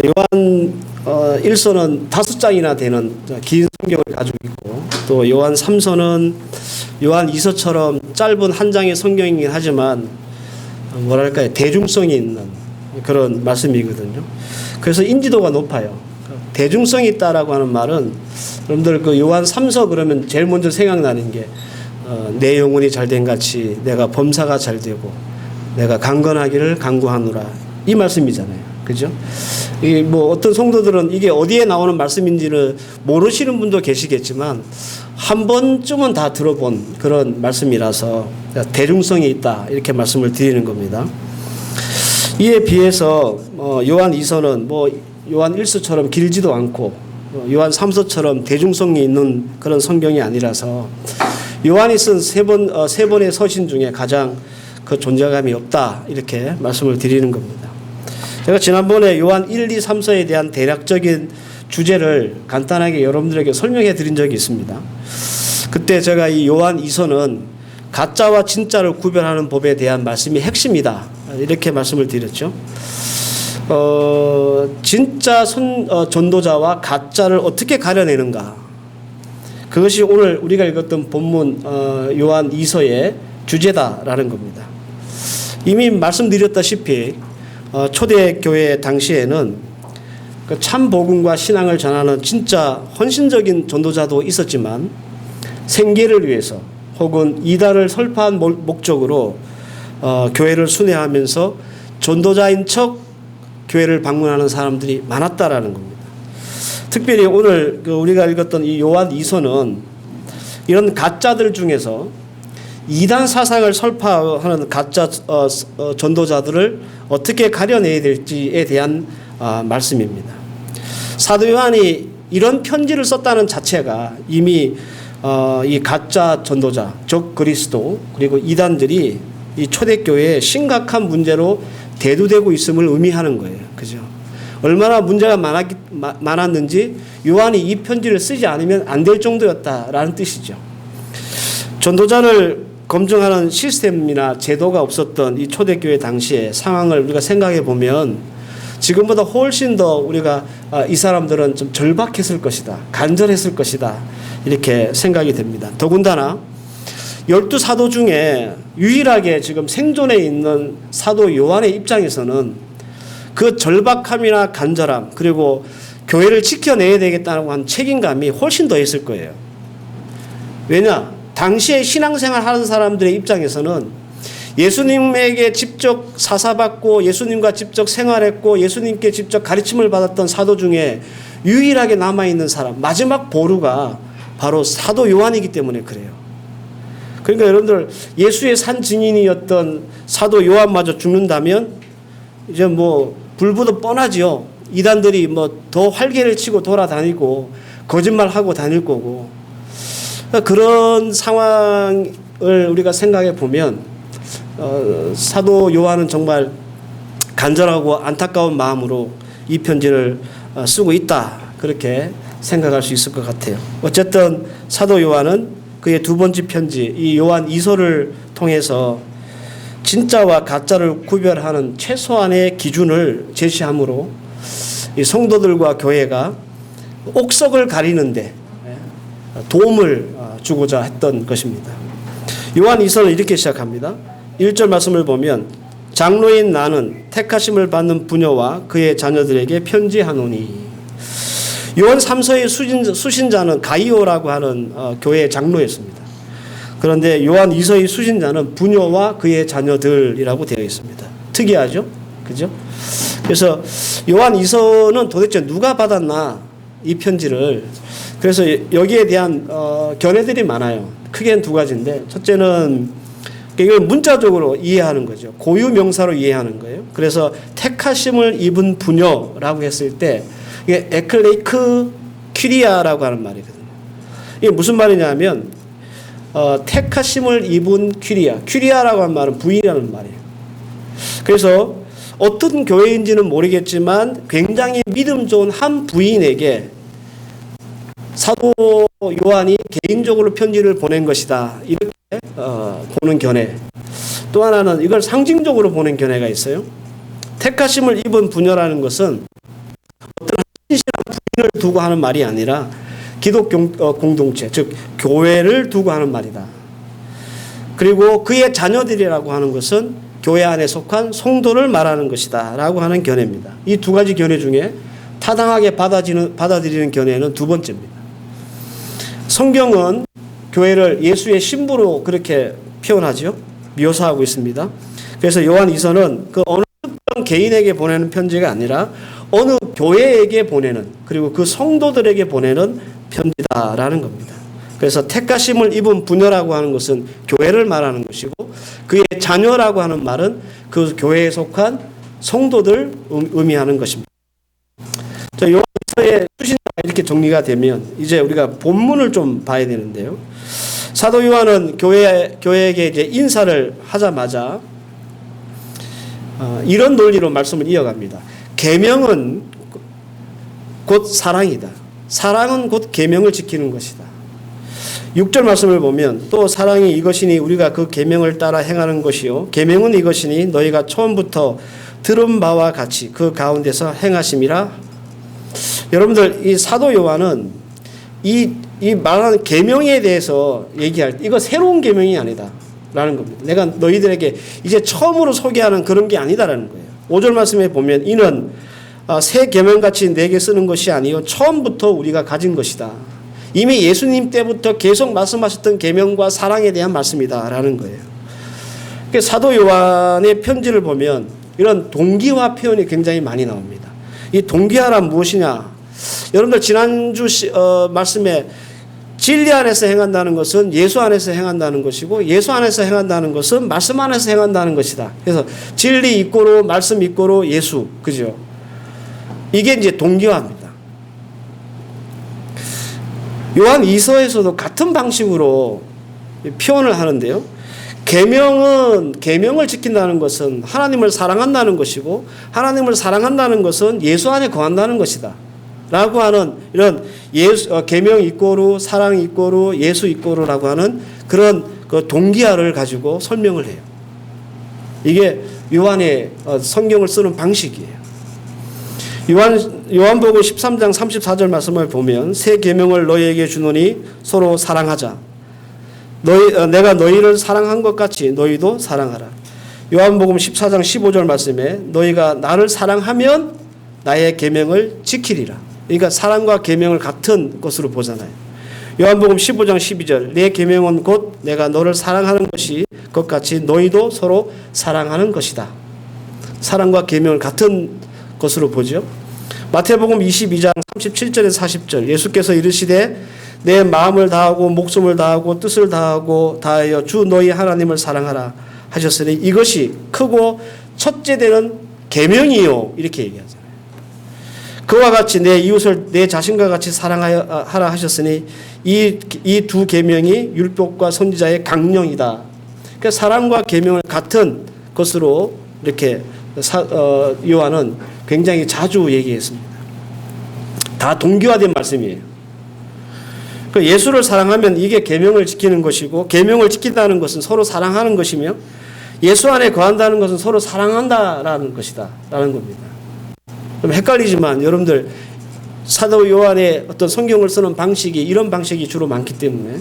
요한 1서는 5장이나 되는 긴 성경을 가지고 있고, 또 요한 3서는 요한 2서처럼 짧은 한 장의 성경이긴 하지만 뭐랄까요, 대중성이 있는 그런 말씀이거든요. 그래서 인지도가 높아요. 대중성이 있다라고 하는 말은, 여러분들 그 요한 3서 그러면 제일 먼저 생각나는 게 내 영혼이 잘된 같이 내가 범사가 잘 되고 내가 강건하기를 강구하노라, 이 말씀이잖아요. 그죠? 이 뭐 어떤 성도들은 이게 어디에 나오는 말씀인지는 모르시는 분도 계시겠지만 한 번쯤은 다 들어본 그런 말씀이라서 대중성이 있다, 이렇게 말씀을 드리는 겁니다. 이에 비해서 요한 2서는 뭐 요한 1서처럼 길지도 않고 요한 3서처럼 대중성이 있는 그런 성경이 아니라서 요한이 쓴 세 번의 서신 중에 가장 그 존재감이 없다, 이렇게 말씀을 드리는 겁니다. 제가 지난번에 요한 1, 2, 3서에 대한 대략적인 주제를 간단하게 여러분들에게 설명해 드린 적이 있습니다. 그때 제가 이 요한 2서는 가짜와 진짜를 구별하는 법에 대한 말씀이 핵심이다, 이렇게 말씀을 드렸죠. 진짜 전도자와 가짜를 어떻게 가려내는가, 그것이 오늘 우리가 읽었던 본문 요한 2서의 주제다라는 겁니다. 이미 말씀드렸다시피 초대교회 당시에는 그 참 복음과 신앙을 전하는 진짜 헌신적인 전도자도 있었지만 생계를 위해서 혹은 이단을 설파한 목적으로 교회를 순회하면서 전도자인 척 교회를 방문하는 사람들이 많았다라는 겁니다. 특별히 오늘 우리가 읽었던 이 요한 2서는 이런 가짜들 중에서 이단 사상을 설파하는 가짜 전도자들을 어떻게 가려내야 될지에 대한 말씀입니다. 사도 요한이 이런 편지를 썼다는 자체가 이미 이 가짜 전도자, 적 그리스도, 그리고 이단들이 이 초대교회에 심각한 문제로 대두되고 있음을 의미하는 거예요. 그죠? 얼마나 문제가 많았는지 요한이 이 편지를 쓰지 않으면 안 될 정도였다라는 뜻이죠. 전도자를 검증하는 시스템이나 제도가 없었던 이 초대교회 당시의 상황을 우리가 생각해 보면 지금보다 훨씬 더 우리가 이 사람들은 좀 절박했을 것이다, 간절했을 것이다, 이렇게 생각이 됩니다. 더군다나 12사도 중에 유일하게 지금 생존해 있는 사도 요한의 입장에서는 그 절박함이나 간절함, 그리고 교회를 지켜내야 되겠다고 한 책임감이 훨씬 더 있을 거예요. 왜냐? 당시에 신앙생활 하는 사람들의 입장에서는 예수님에게 직접 사사받고 예수님과 직접 생활했고 예수님께 직접 가르침을 받았던 사도 중에 유일하게 남아있는 사람, 마지막 보루가 바로 사도 요한이기 때문에 그래요. 그러니까 여러분들, 예수의 산 증인이었던 사도 요한마저 죽는다면 이제 뭐 불보듯 뻔하지요. 이단들이 뭐 더 활개를 치고 돌아다니고 거짓말하고 다닐 거고, 그런 상황을 우리가 생각해 보면 사도 요한은 정말 간절하고 안타까운 마음으로 이 편지를 쓰고 있다, 그렇게 생각할 수 있을 것 같아요. 어쨌든 사도 요한은 그의 두 번째 편지, 이 요한 2서를 통해서 진짜와 가짜를 구별하는 최소한의 기준을 제시함으로 이 성도들과 교회가 옥석을 가리는데 도움을 주고자 했던 것입니다. 요한 2서는 이렇게 시작합니다. 1절 말씀을 보면 장로인 나는 택하심을 받는 부녀와 그의 자녀들에게 편지하노니. 요한 3서의 수신자는 가이오라고 하는 교회의 장로였습니다. 그런데 요한 2서의 수신자는 부녀와 그의 자녀들이라고 되어 있습니다. 특이하죠? 그죠? 그래서 요한 2서는 도대체 누가 받았나, 이 편지를. 그래서 여기에 대한 견해들이 많아요. 크게는 두 가지인데, 첫째는 이걸 문자적으로 이해하는 거죠. 고유 명사로 이해하는 거예요. 그래서 택하심을 입은 부녀라고 했을 때 이게 에클레이크 퀴리아라고 하는 말이거든요. 이게 무슨 말이냐면 택하심을 입은 퀴리아라고 하는 말은 부인이라는 말이에요. 그래서 어떤 교회인지는 모르겠지만 굉장히 믿음 좋은 한 부인에게 사도 요한이 개인적으로 편지를 보낸 것이다, 이렇게 보는 견해. 또 하나는 이걸 상징적으로 보는 견해가 있어요. 택하심을 입은 부녀라는 것은 개인을 두고 하는 말이 아니라 기독 공동체, 즉 교회를 두고 하는 말이다. 그리고 그의 자녀들이라고 하는 것은 교회 안에 속한 성도를 말하는 것이다 라고 하는 견해입니다. 이 두 가지 견해 중에 타당하게 받아들이는 견해는 두 번째입니다. 성경은 교회를 예수의 신부로 그렇게 표현하죠. 묘사하고 있습니다. 그래서 요한 2서는 그 어느 특정 개인에게 보내는 편지가 아니라 어느 교회에게 보내는, 그리고 그 성도들에게 보내는 편지다라는 겁니다. 그래서 택하심을 입은 부녀라고 하는 것은 교회를 말하는 것이고, 그의 자녀라고 하는 말은 그 교회에 속한 성도들 의미하는 것입니다. 자, 요한 2서의 수신자가 이렇게 정리가 되면 이제 우리가 본문을 좀 봐야 되는데요. 사도 요한은 교회에게 이제 인사를 하자마자 이런 논리로 말씀을 이어갑니다. 계명은 곧 사랑이다. 사랑은 곧 계명을 지키는 것이다. 6절 말씀을 보면 또 사랑이 이것이니 우리가 그 계명을 따라 행하는 것이요 계명은 이것이니 너희가 처음부터 들은 바와 같이 그 가운데서 행하심이라. 여러분들, 이 사도 요한은 이 말하는 계명에 대해서 얘기할 때 이거 새로운 계명이 아니다 라는 겁니다. 내가 너희들에게 이제 처음으로 소개하는 그런 게 아니다라는 거예요. 5절 말씀에 보면 이는 새 계명같이 내게 쓰는 것이 아니요 처음부터 우리가 가진 것이다. 이미 예수님 때부터 계속 말씀하셨던 계명과 사랑에 대한 말씀이다 라는 거예요. 사도 요한의 편지를 보면 이런 동기화 표현이 굉장히 많이 나옵니다. 이 동기화란 무엇이냐? 여러분들 지난주 말씀에 진리 안에서 행한다는 것은 예수 안에서 행한다는 것이고, 예수 안에서 행한다는 것은 말씀 안에서 행한다는 것이다. 그래서 진리 있고로 말씀 있고로 예수, 그죠? 이게 이제 동기화입니다. 요한 2서에서도 같은 방식으로 표현을 하는데요. 계명을 지킨다는 것은 하나님을 사랑한다는 것이고, 하나님을 사랑한다는 것은 예수 안에 거한다는 것이다 라고 하는 이런 계명 이꼬르 사랑 이꼬르 예수 이꼬르라고 하는 그런 그 동기화를 가지고 설명을 해요. 이게 요한의 성경을 쓰는 방식이에요. 요한복음 13장 34절 말씀을 보면 새 계명을 너희에게 주노니 서로 사랑하자. 내가 너희를 사랑한 것 같이 너희도 사랑하라. 요한복음 14장 15절 말씀에 너희가 나를 사랑하면 나의 계명을 지키리라. 그러니까 사랑과 계명을 같은 것으로 보잖아요. 요한복음 15장 12절 내 계명은 곧 내가 너를 사랑하는 것이 것 같이 너희도 서로 사랑하는 것이다. 사랑과 계명을 같은 것으로 보죠. 마태복음 22장 37절에서 40절 예수께서 이르시되 내 마음을 다하고 목숨을 다하고 뜻을 다하여 주 너희 하나님을 사랑하라 하셨으니 이것이 크고 첫째 되는 계명이요 이렇게 얘기하잖아요. 그와 같이 내 이웃을 내 자신과 같이 사랑하라 하셨으니 이 두 계명이 율법과 선지자의 강령이다. 그러니까 사랑과 계명을 같은 것으로 이렇게 요한은 굉장히 자주 얘기했습니다. 다 동기화된 말씀이에요. 예수를 사랑하면 이게 계명을 지키는 것이고, 계명을 지킨다는 것은 서로 사랑하는 것이며, 예수 안에 거한다는 것은 서로 사랑한다라는 것이다 라는 겁니다. 좀 헷갈리지만 여러분들 사도 요한의 어떤 성경을 쓰는 방식이 이런 방식이 주로 많기 때문에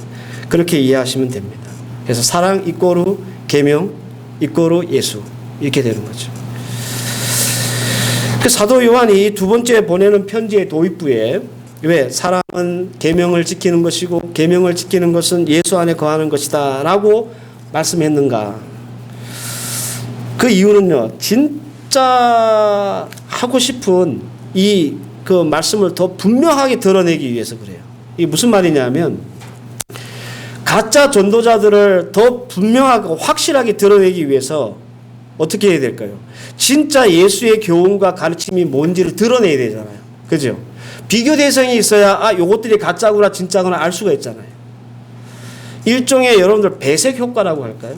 그렇게 이해하시면 됩니다. 그래서 사랑 이꼬르 계명 이꼬르 예수 이렇게 되는 거죠. 그 사도 요한이 두 번째 보내는 편지의 도입부에 왜 사랑은 계명을 지키는 것이고 계명을 지키는 것은 예수 안에 거하는 것이다 라고 말씀했는가? 그 이유는요, 진짜 하고 싶은 그 말씀을 더 분명하게 드러내기 위해서 그래요. 이게 무슨 말이냐면 가짜 전도자들을 더 분명하고 확실하게 드러내기 위해서 어떻게 해야 될까요? 진짜 예수의 교훈과 가르침이 뭔지를 드러내야 되잖아요. 그죠? 비교 대상이 있어야 요것들이 가짜구나 진짜구나 알 수가 있잖아요. 일종의 여러분들 배색 효과라고 할까요?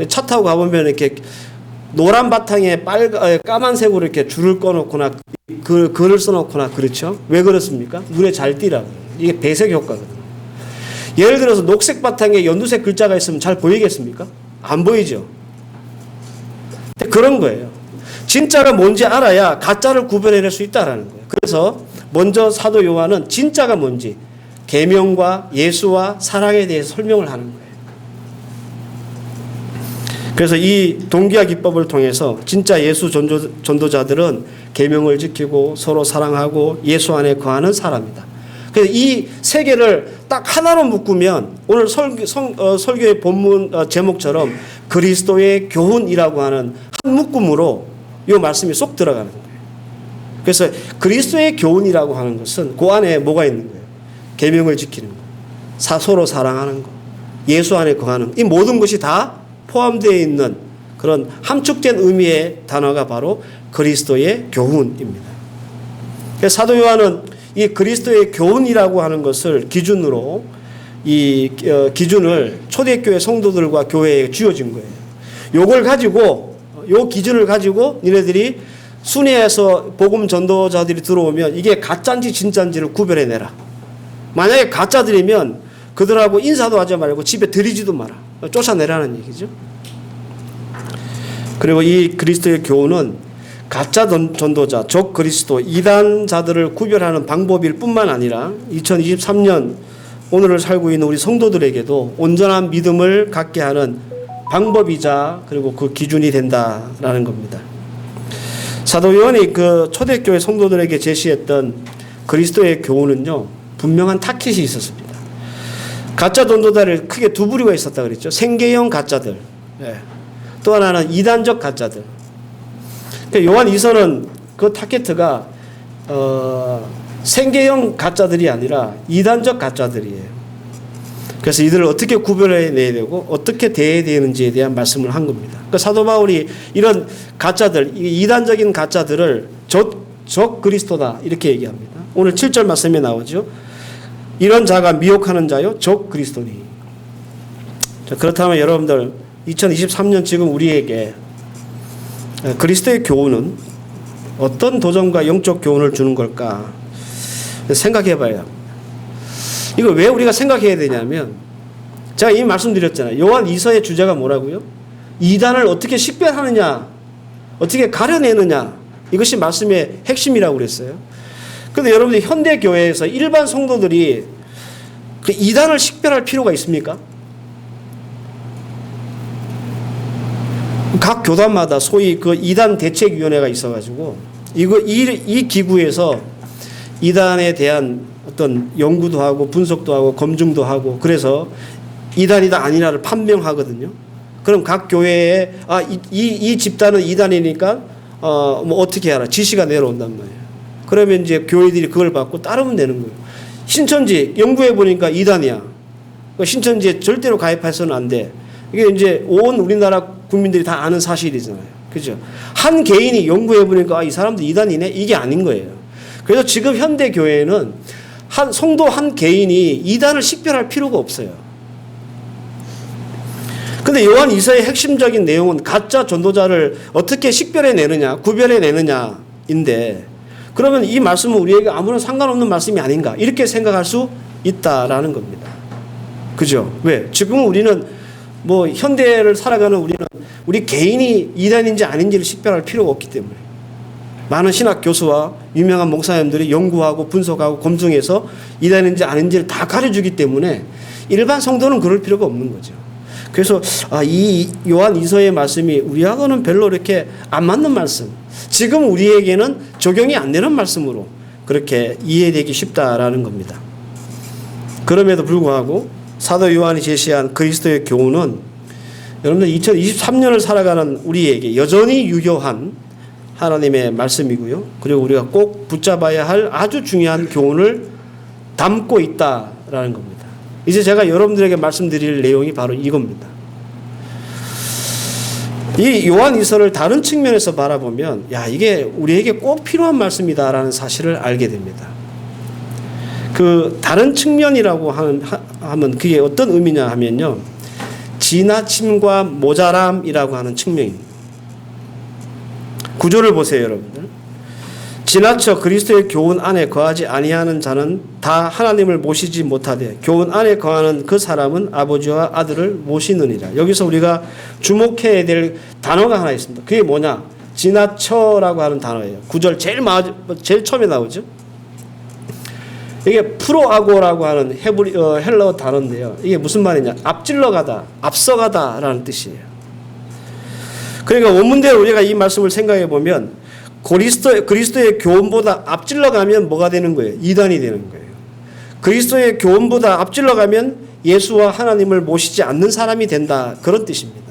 차 타고 가보면 이렇게 노란 바탕에 까만색으로 이렇게 줄을 꺼놓거나 글을 써놓거나 그렇죠? 왜 그렇습니까? 눈에 잘 띄라고. 이게 배색 효과거든요. 예를 들어서 녹색 바탕에 연두색 글자가 있으면 잘 보이겠습니까? 안 보이죠? 그런 거예요. 진짜가 뭔지 알아야 가짜를 구별해낼 수 있다는 거예요. 그래서 먼저 사도 요한은 진짜가 뭔지 계명과 예수와 사랑에 대해서 설명을 하는 거예요. 그래서 이 동기화 기법을 통해서 진짜 예수 전도자들은 계명을 지키고 서로 사랑하고 예수 안에 거하는 사람이다. 그래서 이 세 개를 딱 하나로 묶으면 오늘 설교의 본문 제목처럼 그리스도의 교훈이라고 하는 한 묶음으로 이 말씀이 쏙 들어가는 거예요. 그래서 그리스도의 교훈이라고 하는 것은 그 안에 뭐가 있는 거예요? 계명을 지키는 거, 서로 사랑하는 거, 예수 안에 거하는 이 모든 것이 다 포함되어 있는 그런 함축된 의미의 단어가 바로 그리스도의 교훈입니다. 그래서 사도 요한은 이 그리스도의 교훈이라고 하는 것을 기준으로 기준을 초대교회 성도들과 교회에 쥐어진 거예요. 요걸 가지고 요 기준을 가지고 니네들이 순회에서 복음 전도자들이 들어오면 이게 가짜인지 진짜인지를 구별해내라. 만약에 가짜들이면 그들하고 인사도 하지 말고 집에 들이지도 마라. 쫓아내라는 얘기죠. 그리고 이 그리스도의 교훈은 가짜 전도자, 적 그리스도, 이단자들을 구별하는 방법일 뿐만 아니라 2023년 오늘을 살고 있는 우리 성도들에게도 온전한 믿음을 갖게 하는 방법이자 그리고 그 기준이 된다라는 겁니다. 사도 요한이 그 초대교회 성도들에게 제시했던 그리스도의 교훈은요, 분명한 타깃이 있었습니다. 가짜 전도자를 크게 두 부류가 있었다 그랬죠. 생계형 가짜들, 또 하나는 이단적 가짜들. 그러니까 요한 2서는 그 타겟가 생계형 가짜들이 아니라 이단적 가짜들이에요. 그래서 이들을 어떻게 구별해내야 되고 어떻게 대해야 되는지에 대한 말씀을 한 겁니다. 그러니까 사도 바울이 이런 가짜들, 이단적인 가짜들을 적 그리스도다 이렇게 얘기합니다. 오늘 7절 말씀에 나오죠. 이런 자가 미혹하는 자요 적 그리스도니. 자, 그렇다면 여러분들 2023년 지금 우리에게 그리스도의 교훈은 어떤 도전과 영적 교훈을 주는 걸까 생각해 봐야 합니다. 이거 왜 우리가 생각해야 되냐면 제가 이미 말씀드렸잖아요. 요한 2서의 주제가 뭐라고요? 이단을 어떻게 식별하느냐, 어떻게 가려내느냐, 이것이 말씀의 핵심이라고 그랬어요. 그런데 여러분들 현대 교회에서 일반 성도들이 그 이단을 식별할 필요가 있습니까? 각 교단마다 소위 그 이단 대책위원회가 있어가지고 이 기구에서 이단에 대한 어떤 연구도 하고 분석도 하고 검증도 하고 그래서 이단이다 아니다를 판명하거든요. 그럼 각 교회에 이 집단은 이단이니까 뭐 어떻게 하라 지시가 내려온단 말이에요. 그러면 이제 교회들이 그걸 받고 따르면 되는 거예요. 신천지 연구해 보니까 이단이야. 신천지에 절대로 가입해서는 안 돼. 이게 이제 온 우리나라 국민들이 다 아는 사실이잖아요. 그죠? 한 개인이 연구해 보니까 이 사람도 이단이네? 이게 아닌 거예요. 그래서 지금 현대 교회는 성도 한 개인이 이단을 식별할 필요가 없어요. 근데 요한 2서의 핵심적인 내용은 가짜 전도자를 어떻게 식별해내느냐, 구별해내느냐인데 그러면 이 말씀은 우리에게 아무런 상관없는 말씀이 아닌가 이렇게 생각할 수 있다라는 겁니다. 그죠? 왜? 지금 우리는 뭐 현대를 살아가는 우리 개인이 이단인지 아닌지를 식별할 필요가 없기 때문에 많은 신학 교수와 유명한 목사님들이 연구하고 분석하고 검증해서 이단인지 아닌지를 다 가르쳐주기 때문에 일반 성도는 그럴 필요가 없는 거죠. 그래서 이 요한 2서의 말씀이 우리하고는 별로 이렇게 안 맞는 말씀, 지금 우리에게는 적용이 안 되는 말씀으로 그렇게 이해되기 쉽다라는 겁니다. 그럼에도 불구하고 사도 요한이 제시한 그리스도의 교훈은 여러분들 2023년을 살아가는 우리에게 여전히 유효한 하나님의 말씀이고요. 그리고 우리가 꼭 붙잡아야 할 아주 중요한 교훈을 담고 있다라는 겁니다. 이제 제가 여러분들에게 말씀드릴 내용이 바로 이겁니다. 이 요한 2서를 다른 측면에서 바라보면 이게 우리에게 꼭 필요한 말씀이다라는 사실을 알게 됩니다. 그 다른 측면이라고 하면 그게 어떤 의미냐 하면요. 지나침과 모자람이라고 하는 측면입니다. 구조를 보세요, 여러분들. 지나쳐 그리스도의 교훈 안에 거하지 아니하는 자는 다 하나님을 모시지 못하되 교훈 안에 거하는 그 사람은 아버지와 아들을 모시느니라. 여기서 우리가 주목해야 될 단어가 하나 있습니다. 그게 뭐냐? 지나쳐라고 하는 단어예요. 9절 제일 처음에 나오죠. 이게 프로아고라고 하는 헬라어 단어인데요. 이게 무슨 말이냐? 앞질러가다, 앞서가다라는 뜻이에요. 그러니까 원문대로 우리가 이 말씀을 생각해 보면 그리스도의 교훈보다 앞질러가면 뭐가 되는 거예요? 이단이 되는 거예요. 그리스도의 교훈보다 앞질러가면 예수와 하나님을 모시지 않는 사람이 된다. 그런 뜻입니다.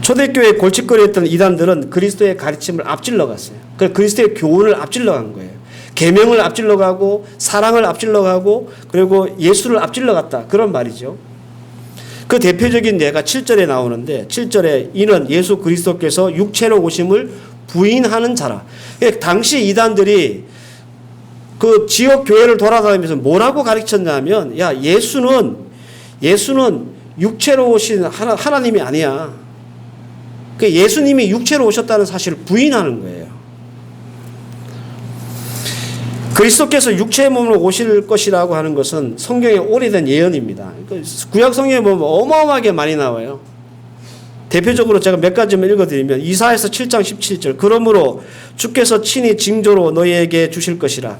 초대교회에 골칫거리했던 이단들은 그리스도의 가르침을 앞질러갔어요. 그리스도의 교훈을 앞질러간 거예요. 계명을 앞질러가고 사랑을 앞질러가고 그리고 예수를 앞질러갔다. 그런 말이죠. 그 대표적인 예가 7절에 나오는데 7절에 이는 예수 그리스도께서 육체로 오심을 부인하는 자라. 당시 이단들이 그 지역 교회를 돌아다니면서 뭐라고 가르쳤냐면 야 예수는 육체로 오신 하나님이 아니야. 그 예수님이 육체로 오셨다는 사실을 부인하는 거예요. 그리스도께서 육체의 몸으로 오실 것이라고 하는 것은 성경의 오래된 예언입니다. 구약 성경에 보면 어마어마하게 많이 나와요. 대표적으로 제가 몇 가지만 읽어드리면 이사야서 7장 17절 그러므로 주께서 친히 징조로 너희에게 주실 것이라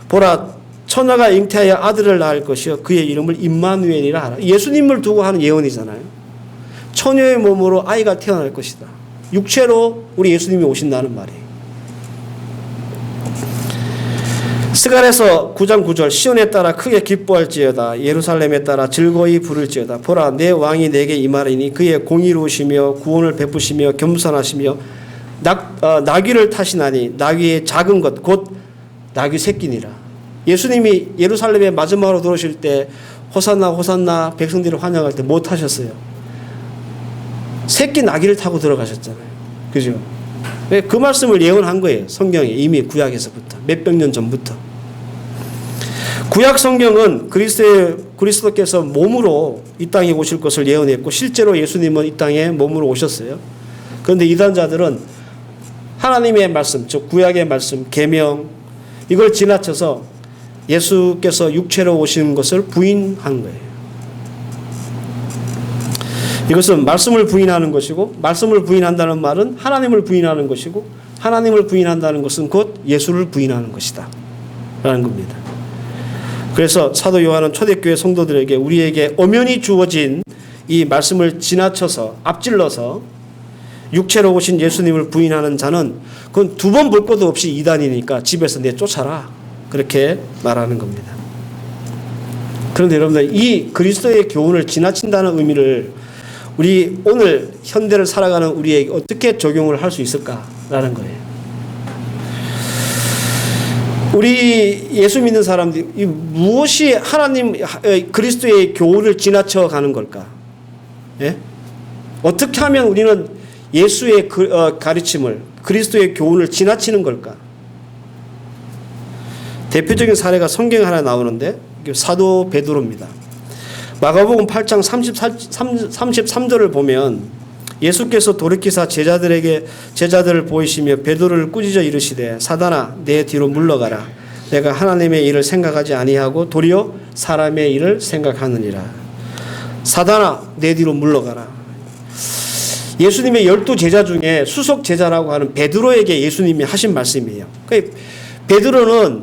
보라 처녀가 잉태하여 아들을 낳을 것이요 그의 이름을 임마누엘이라 하라. 예수님을 두고 하는 예언이잖아요. 처녀의 몸으로 아이가 태어날 것이다. 육체로 우리 예수님이 오신다는 말이에요. 스가랴서 9장 9절 시온에 따라 크게 기뻐할지어다 예루살렘에 따라 즐거이 부를지어다 보라 내 왕이 내게 임하리니 그의 공의로우시며 구원을 베푸시며 겸손하시며 나귀를 타시나니 나귀의 작은 것 곧 나귀 새끼니라. 예수님이 예루살렘에 마지막으로 들어오실 때 호산나 호산나 백성들을 환영할 때 뭐 타셨어요? 새끼 나귀를 타고 들어가셨잖아요. 그죠? 그 말씀을 예언한 거예요. 성경에 이미 구약에서부터 몇백 년 전부터. 구약 성경은 그리스도께서 몸으로 이 땅에 오실 것을 예언했고 실제로 예수님은 이 땅에 몸으로 오셨어요. 그런데 이단자들은 하나님의 말씀, 즉 구약의 말씀, 계명 이걸 지나쳐서 예수께서 육체로 오신 것을 부인한 거예요. 이것은 말씀을 부인하는 것이고 말씀을 부인한다는 말은 하나님을 부인하는 것이고 하나님을 부인한다는 것은 곧 예수를 부인하는 것이다 라는 겁니다. 그래서 사도 요한은 초대교회 성도들에게 우리에게 엄연히 주어진 이 말씀을 지나쳐서 앞질러서 육체로 오신 예수님을 부인하는 자는 그건 두 번 볼 것도 없이 이단이니까 집에서 내쫓아라 그렇게 말하는 겁니다. 그런데 여러분들 이 그리스도의 교훈을 지나친다는 의미를 우리 오늘 현대를 살아가는 우리에게 어떻게 적용을 할 수 있을까라는 거예요. 우리 예수 믿는 사람들이 무엇이 하나님 그리스도의 교훈을 지나쳐 가는 걸까? 예? 어떻게 하면 우리는 예수의 가르침을 그리스도의 교훈을 지나치는 걸까? 대표적인 사례가 성경에 하나 나오는데 사도 베드로입니다. 마가복음 8장 33절을 보면 예수께서 돌이키사 제자들을 보이시며 베드로를 꾸짖어 이르시되 사단아 내 뒤로 물러가라 내가 하나님의 일을 생각하지 아니하고 도리어 사람의 일을 생각하느니라. 사단아 내 뒤로 물러가라. 예수님의 12제자 중에 수석 제자라고 하는 베드로에게 예수님이 하신 말씀이에요. 베드로는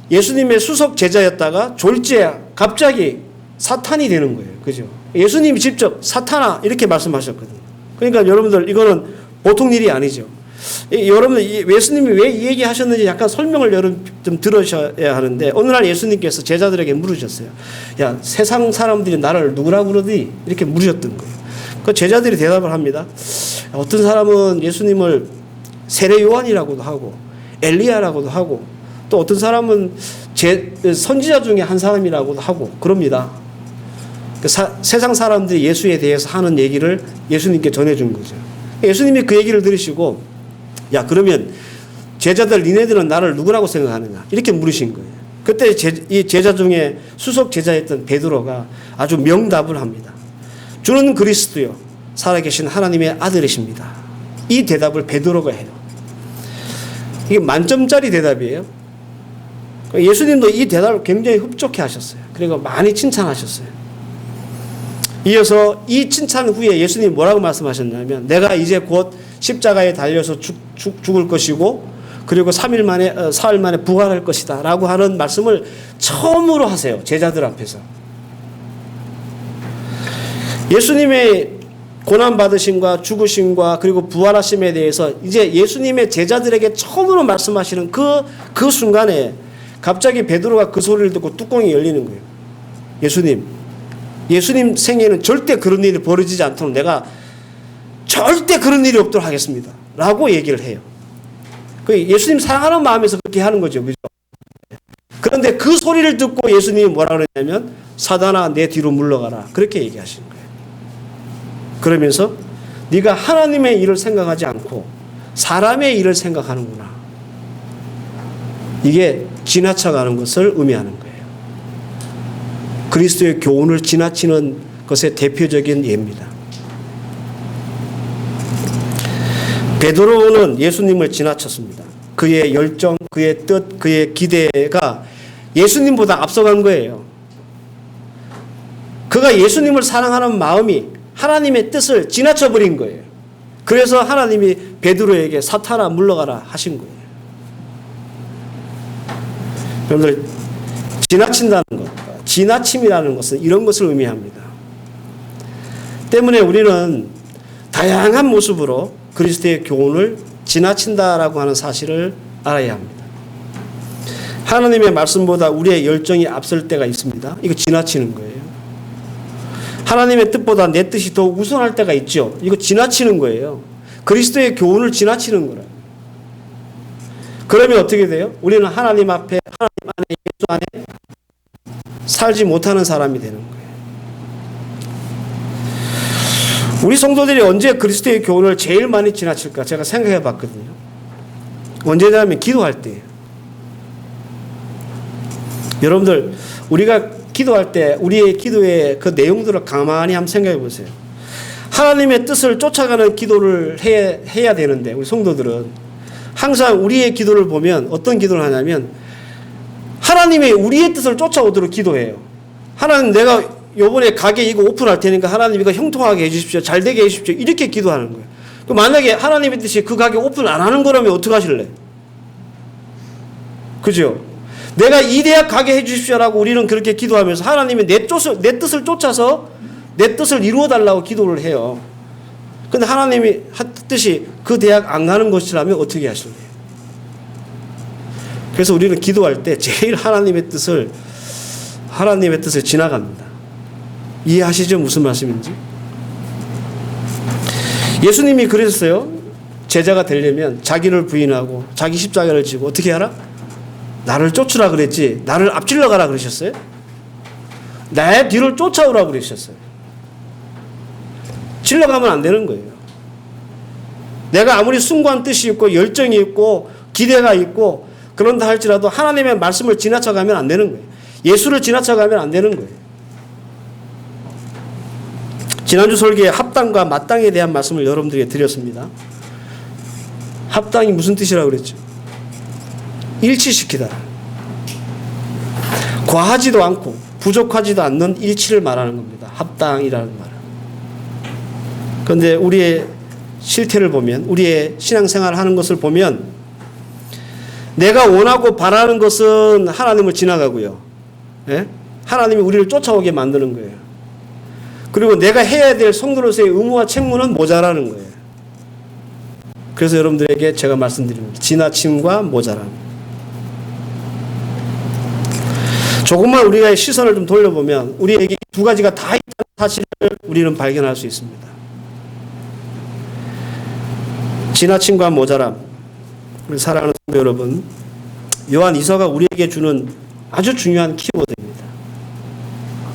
예수님의 수석 제자였다가 졸지에 갑자기 사탄이 되는 거예요. 그죠? 예수님이 직접 사탄아 이렇게 말씀하셨거든요. 그러니까 여러분들 이거는 보통 일이 아니죠. 여러분들 예수님이 왜 이 얘기 하셨는지 약간 설명을 여러분 좀 들으셔야 하는데 어느 날 예수님께서 제자들에게 물으셨어요. 야 세상 사람들이 나를 누구라고 그러니? 이렇게 물으셨던 거예요. 그 제자들이 대답을 합니다. 어떤 사람은 예수님을 세례 요한이라고도 하고 엘리야라고도 하고 또 어떤 사람은 선지자 중에 한 사람이라고도 하고 그럽니다. 세상 사람들이 예수에 대해서 하는 얘기를 예수님께 전해준 거죠. 예수님이 그 얘기를 들으시고 야 그러면 제자들 니네들은 나를 누구라고 생각하느냐 이렇게 물으신 거예요. 그때 이 제자 중에 수석 제자였던 베드로가 아주 명답을 합니다. 주는 그리스도요 살아계신 하나님의 아들이십니다. 이 대답을 베드로가 해요. 이게 만점짜리 대답이에요. 예수님도 이 대답을 굉장히 흡족해 하셨어요. 그리고 많이 칭찬하셨어요. 이어서 이 칭찬 후에 예수님이 뭐라고 말씀하셨냐면 내가 이제 곧 십자가에 달려서 죽을 것이고 그리고 3일 만에, 사흘 만에 부활할 것이다 라고 하는 말씀을 처음으로 하세요. 제자들 앞에서. 예수님의 고난받으심과 죽으심과 그리고 부활하심에 대해서 이제 예수님의 제자들에게 처음으로 말씀하시는 그 순간에 갑자기 베드로가 그 소리를 듣고 뚜껑이 열리는 거예요. 예수님 생애는 절대 그런 일이 벌어지지 않도록 내가 절대 그런 일이 없도록 하겠습니다 라고 얘기를 해요. 예수님 사랑하는 마음에서 그렇게 하는 거죠. 그죠? 그런데 그 소리를 듣고 예수님이 뭐라 그랬냐면 사단아 내 뒤로 물러가라 그렇게 얘기하시는 거예요. 그러면서 네가 하나님의 일을 생각하지 않고 사람의 일을 생각하는구나. 이게 지나쳐가는 것을 의미하는 거예요. 그리스도의 교훈을 지나치는 것의 대표적인 예입니다. 베드로는 예수님을 지나쳤습니다. 그의 열정, 그의 뜻, 그의 기대가 예수님보다 앞서간 거예요. 그가 예수님을 사랑하는 마음이 하나님의 뜻을 지나쳐버린 거예요. 그래서 하나님이 베드로에게 사탄아 물러가라 하신 거예요. 여러분들 지나친다는 것, 지나침이라는 것은 이런 것을 의미합니다. 때문에 우리는 다양한 모습으로 그리스도의 교훈을 지나친다라고 하는 사실을 알아야 합니다. 하나님의 말씀보다 우리의 열정이 앞설 때가 있습니다. 이거 지나치는 거예요. 하나님의 뜻보다 내 뜻이 더 우선할 때가 있죠. 이거 지나치는 거예요. 그리스도의 교훈을 지나치는 거예요. 그러면 어떻게 돼요? 우리는 하나님 앞에, 하나님 안에, 예수 안에 살지 못하는 사람이 되는 거예요. 우리 성도들이 언제 그리스도의 교훈을 제일 많이 지나칠까? 제가 생각해 봤거든요. 언제냐면 기도할 때예요. 여러분들, 우리가 기도할 때 우리의 기도의 그 내용들을 가만히 한번 생각해 보세요. 하나님의 뜻을 쫓아가는 기도를 해야 되는데 우리 성도들은 항상 우리의 기도를 보면 어떤 기도를 하냐면 하나님의 우리의 뜻을 쫓아오도록 기도해요. 하나님 내가 요번에 가게 이거 오픈할 테니까 하나님 이거 형통하게 해주십시오. 잘 되게 해주십시오. 이렇게 기도하는 거예요. 만약에 하나님의 뜻이 그 가게 오픈 안 하는 거라면 어떡하실래? 그죠? 내가 이 대학 가게 해주십시오라고 우리는 그렇게 기도하면서 하나님이 내 뜻을 쫓아서 내 뜻을 이루어달라고 기도를 해요. 근데 하나님이 뜻이 그 대학 안 가는 것이라면 어떻게 하실래요? 그래서 우리는 기도할 때 제일 하나님의 뜻을 지나갑니다. 이해하시죠? 무슨 말씀인지? 예수님이 그랬어요. 제자가 되려면 자기를 부인하고 자기 십자가를 지고 어떻게 하라? 나를 쫓으라 그랬지 나를 앞질러 가라 그러셨어요? 나의 뒤를 쫓아오라 그러셨어요. 질러가면 안 되는 거예요. 내가 아무리 숭고한 뜻이 있고 열정이 있고 기대가 있고 그런다 할지라도 하나님의 말씀을 지나쳐가면 안 되는 거예요. 예수를 지나쳐가면 안 되는 거예요. 지난주 설교에 합당과 마땅에 대한 말씀을 여러분들에게 드렸습니다. 합당이 무슨 뜻이라고 그랬죠? 일치시키다. 과하지도 않고 부족하지도 않는 일치를 말하는 겁니다. 합당이라는 말은. 그런데 우리의 실태를 보면 우리의 신앙생활을 하는 것을 보면 내가 원하고 바라는 것은 하나님을 지나가고요. 예? 하나님이 우리를 쫓아오게 만드는 거예요. 그리고 내가 해야 될 성도로서의 의무와 책무는 모자라는 거예요. 그래서 여러분들에게 제가 말씀드립니다. 지나침과 모자람. 조금만 우리가 시선을 좀 돌려보면 우리에게 두 가지가 다 있다는 사실을 우리는 발견할 수 있습니다. 지나침과 모자람. 우리 사랑하는 성도 여러분, 요한 이서가 우리에게 주는 아주 중요한 키워드입니다.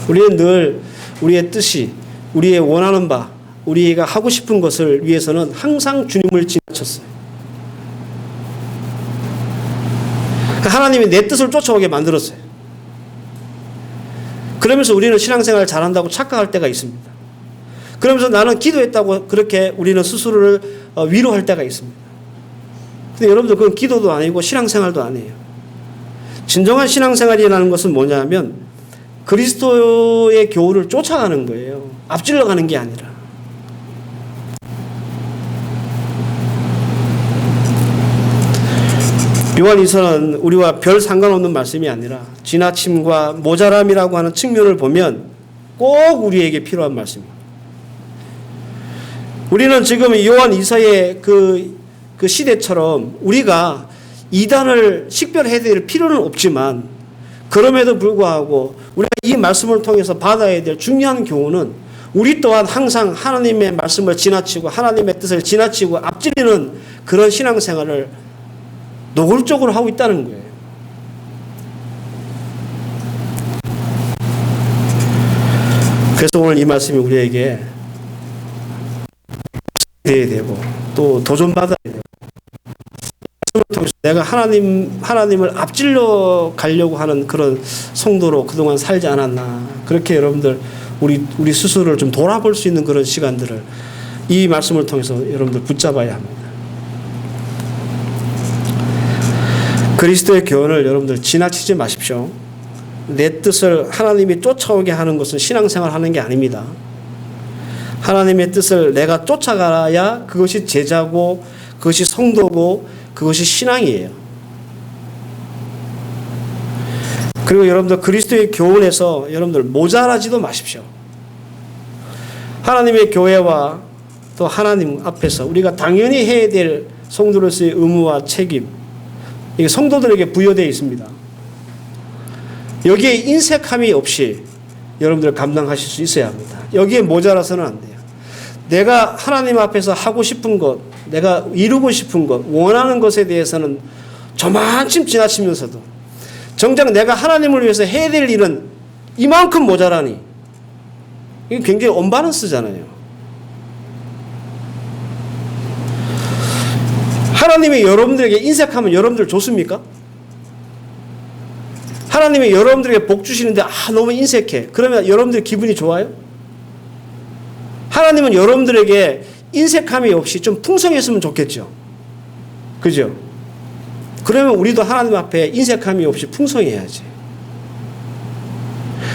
우리는 늘 우리의 뜻이, 우리의 원하는 바, 우리가 하고 싶은 것을 위해서는 항상 주님을 지나쳤어요. 하나님이 내 뜻을 쫓아오게 만들었어요. 그러면서 우리는 신앙생활을 잘한다고 착각할 때가 있습니다. 그러면서 나는 기도했다고 그렇게 우리는 스스로를 위로할 때가 있습니다. 근데 여러분들 그건 기도도 아니고 신앙생활도 아니에요. 진정한 신앙생활이라는 것은 뭐냐면 그리스도의 교훈을 쫓아가는 거예요. 앞질러 가는 게 아니라. 요한일서는 우리와 별 상관없는 말씀이 아니라 지나침과 모자람이라고 하는 측면을 보면 꼭 우리에게 필요한 말씀입니다. 우리는 지금 요한일서의 그 시대처럼 우리가 이단을 식별해야 될 필요는 없지만, 그럼에도 불구하고 우리가 이 말씀을 통해서 받아야 될 중요한 교훈은 우리 또한 항상 하나님의 말씀을 지나치고 하나님의 뜻을 지나치고 앞지르는 그런 신앙생활을 노골적으로 하고 있다는 거예요. 그래서 오늘 이 말씀이 우리에게 해야 되고 또 도전받아야 되고, 내가 하나님을 앞질러 가려고 하는 그런 성도로 그동안 살지 않았나, 그렇게 여러분들 우리 스스로를 좀 돌아볼 수 있는 그런 시간들을 이 말씀을 통해서 여러분들 붙잡아야 합니다. 그리스도의 교훈을 여러분들 지나치지 마십시오. 내 뜻을 하나님이 쫓아오게 하는 것은 신앙생활 하는 게 아닙니다. 하나님의 뜻을 내가 쫓아가야 그것이 제자고, 그것이 성도고, 그것이 신앙이에요. 그리고 여러분들 그리스도의 교훈에서 여러분들 모자라지도 마십시오. 하나님의 교회와 또 하나님 앞에서 우리가 당연히 해야 될 성도로서의 의무와 책임, 이게 성도들에게 부여되어 있습니다. 여기에 인색함이 없이 여러분들 감당하실 수 있어야 합니다. 여기에 모자라서는 안 돼요. 내가 하나님 앞에서 하고 싶은 것, 내가 이루고 싶은 것, 원하는 것에 대해서는 저만큼 지나치면서도 정작 내가 하나님을 위해서 해야 될 일은 이만큼 모자라니, 이게 굉장히 언밸런스잖아요. 하나님이 여러분들에게 인색하면 여러분들 좋습니까? 하나님이 여러분들에게 복 주시는데 너무 인색해. 그러면 여러분들 기분이 좋아요? 하나님은 여러분들에게 인색함이 없이 좀 풍성했으면 좋겠죠. 그죠? 그러면 우리도 하나님 앞에 인색함이 없이 풍성해야지.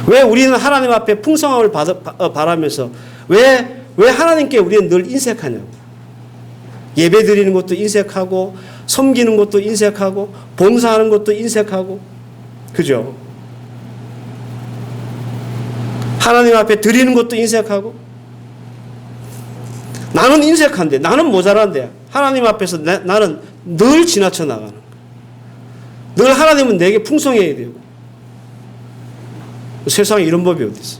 왜 우리는 하나님 앞에 풍성함을 바라면서 왜 하나님께 우리는 늘 인색하냐고. 예배 드리는 것도 인색하고, 섬기는 것도 인색하고, 봉사하는 것도 인색하고, 그죠? 하나님 앞에 드리는 것도 인색하고, 나는 인색한데, 나는 모자란데, 하나님 앞에서 나는 늘 지나쳐 나가는 거예요. 늘 하나님은 내게 풍성해야 되고. 세상에 이런 법이 어디 있어?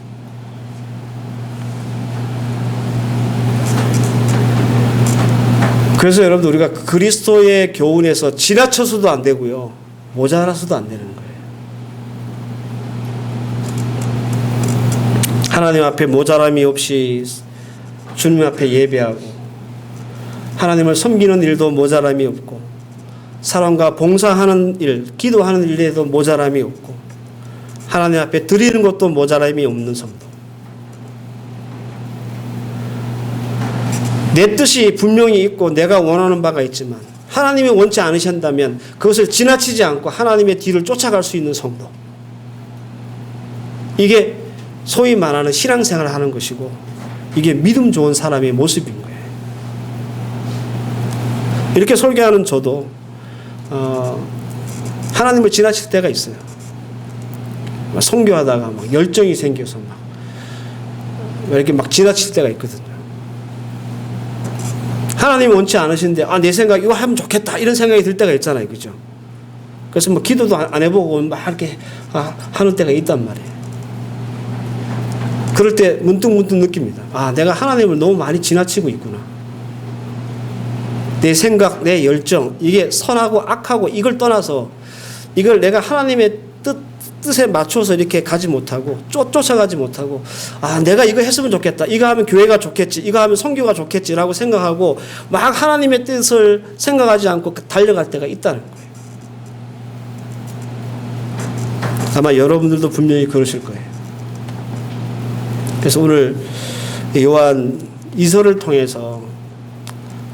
그래서 여러분들 우리가 그리스도의 교훈에서 지나쳐서도 안 되고요, 모자라서도 안 되는 거예요. 하나님 앞에 모자람이 없이 주님 앞에 예배하고, 하나님을 섬기는 일도 모자람이 없고, 사람과 봉사하는 일, 기도하는 일에도 모자람이 없고, 하나님 앞에 드리는 것도 모자람이 없는 성도. 내 뜻이 분명히 있고 내가 원하는 바가 있지만 하나님이 원치 않으신다면 그것을 지나치지 않고 하나님의 뒤를 쫓아갈 수 있는 성도. 이게 소위 말하는 신앙생활을 하는 것이고, 이게 믿음 좋은 사람의 모습인 거예요. 이렇게 설교하는 저도 하나님을 지나칠 때가 있어요. 선교하다가 막 열정이 생겨서 막 이렇게 막 지나칠 때가 있거든요. 하나님이 원치 않으신데 내 생각 이거 하면 좋겠다 이런 생각이 들 때가 있잖아요, 그죠? 그래서 뭐 기도도 안 해보고 막 이렇게 하는 때가 있단 말이에요. 그럴 때 문득 느낍니다. 내가 하나님을 너무 많이 지나치고 있구나. 내 생각, 내 열정, 이게 선하고 악하고 이걸 떠나서 이걸 내가 하나님의 뜻에 맞춰서 이렇게 가지 못하고 쫓아가지 못하고, 내가 이거 했으면 좋겠다, 이거 하면 교회가 좋겠지, 이거 하면 선교가 좋겠지라고 생각하고 막 하나님의 뜻을 생각하지 않고 달려갈 때가 있다는 거예요. 아마 여러분들도 분명히 그러실 거예요. 그래서 오늘 요한 2서를 통해서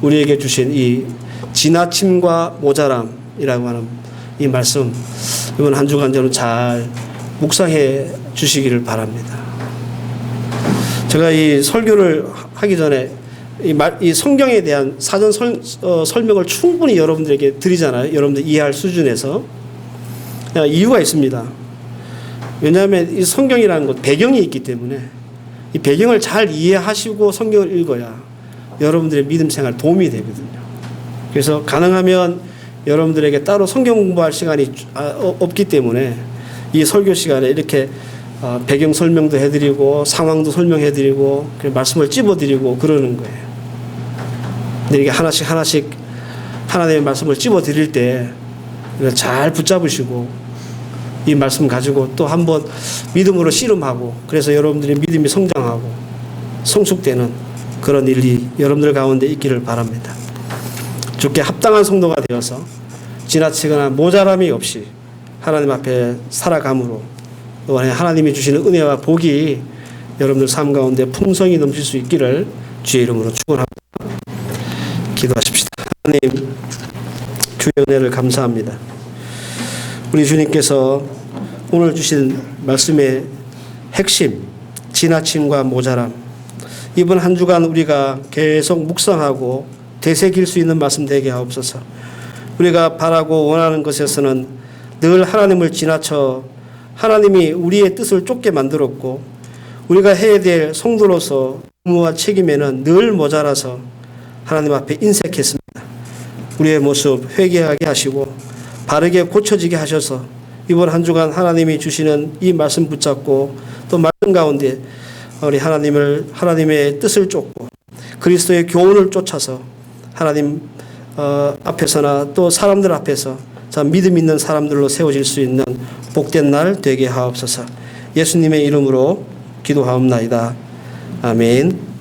우리에게 주신 이 지나침과 모자람이라고 하는 이 말씀, 이번 한 주간 저는 잘 묵상해 주시기를 바랍니다. 제가 이 설교를 하기 전에 이 성경에 대한 사전 설명을 충분히 여러분들에게 드리잖아요. 여러분들 이해할 수준에서. 이유가 있습니다. 왜냐하면 이 성경이라는 것 배경이 있기 때문에 이 배경을 잘 이해하시고 성경을 읽어야 여러분들의 믿음 생활 도움이 되거든요. 그래서 가능하면 여러분들에게 따로 성경 공부할 시간이 없기 때문에 이 설교 시간에 이렇게 배경 설명도 해드리고 상황도 설명해드리고 말씀을 찝어드리고 그러는 거예요. 근데 이게 하나씩 하나님의 말씀을 찝어드릴 때 잘 붙잡으시고 이 말씀 가지고 또 한번 믿음으로 씨름하고 그래서 여러분들의 믿음이 성장하고 성숙되는 그런 일이 여러분들 가운데 있기를 바랍니다. 주께 합당한 성도가 되어서 지나치거나 모자람이 없이 하나님 앞에 살아감으로 또 하나님이 주시는 은혜와 복이 여러분들 삶 가운데 풍성히 넘칠 수 있기를 주의 이름으로 축원합니다. 기도하십시다. 하나님, 주의 은혜를 감사합니다. 우리 주님께서 오늘 주신 말씀의 핵심, 지나침과 모자람, 이번 한 주간 우리가 계속 묵상하고 되새길 수 있는 말씀 되게 하옵소서. 우리가 바라고 원하는 것에서는 늘 하나님을 지나쳐 하나님이 우리의 뜻을 좁게 만들었고 우리가 해야 될 성도로서 의무와 책임에는 늘 모자라서 하나님 앞에 인색했습니다. 우리의 모습 회개하게 하시고 바르게 고쳐지게 하셔서 이번 한 주간 하나님이 주시는 이 말씀 붙잡고 또 말씀 가운데 우리 하나님의 뜻을 쫓고 그리스도의 교훈을 쫓아서 하나님 앞에서나 또 사람들 앞에서 참 믿음 있는 사람들로 세워질 수 있는 복된 날 되게 하옵소서. 예수님의 이름으로 기도하옵나이다. 아멘.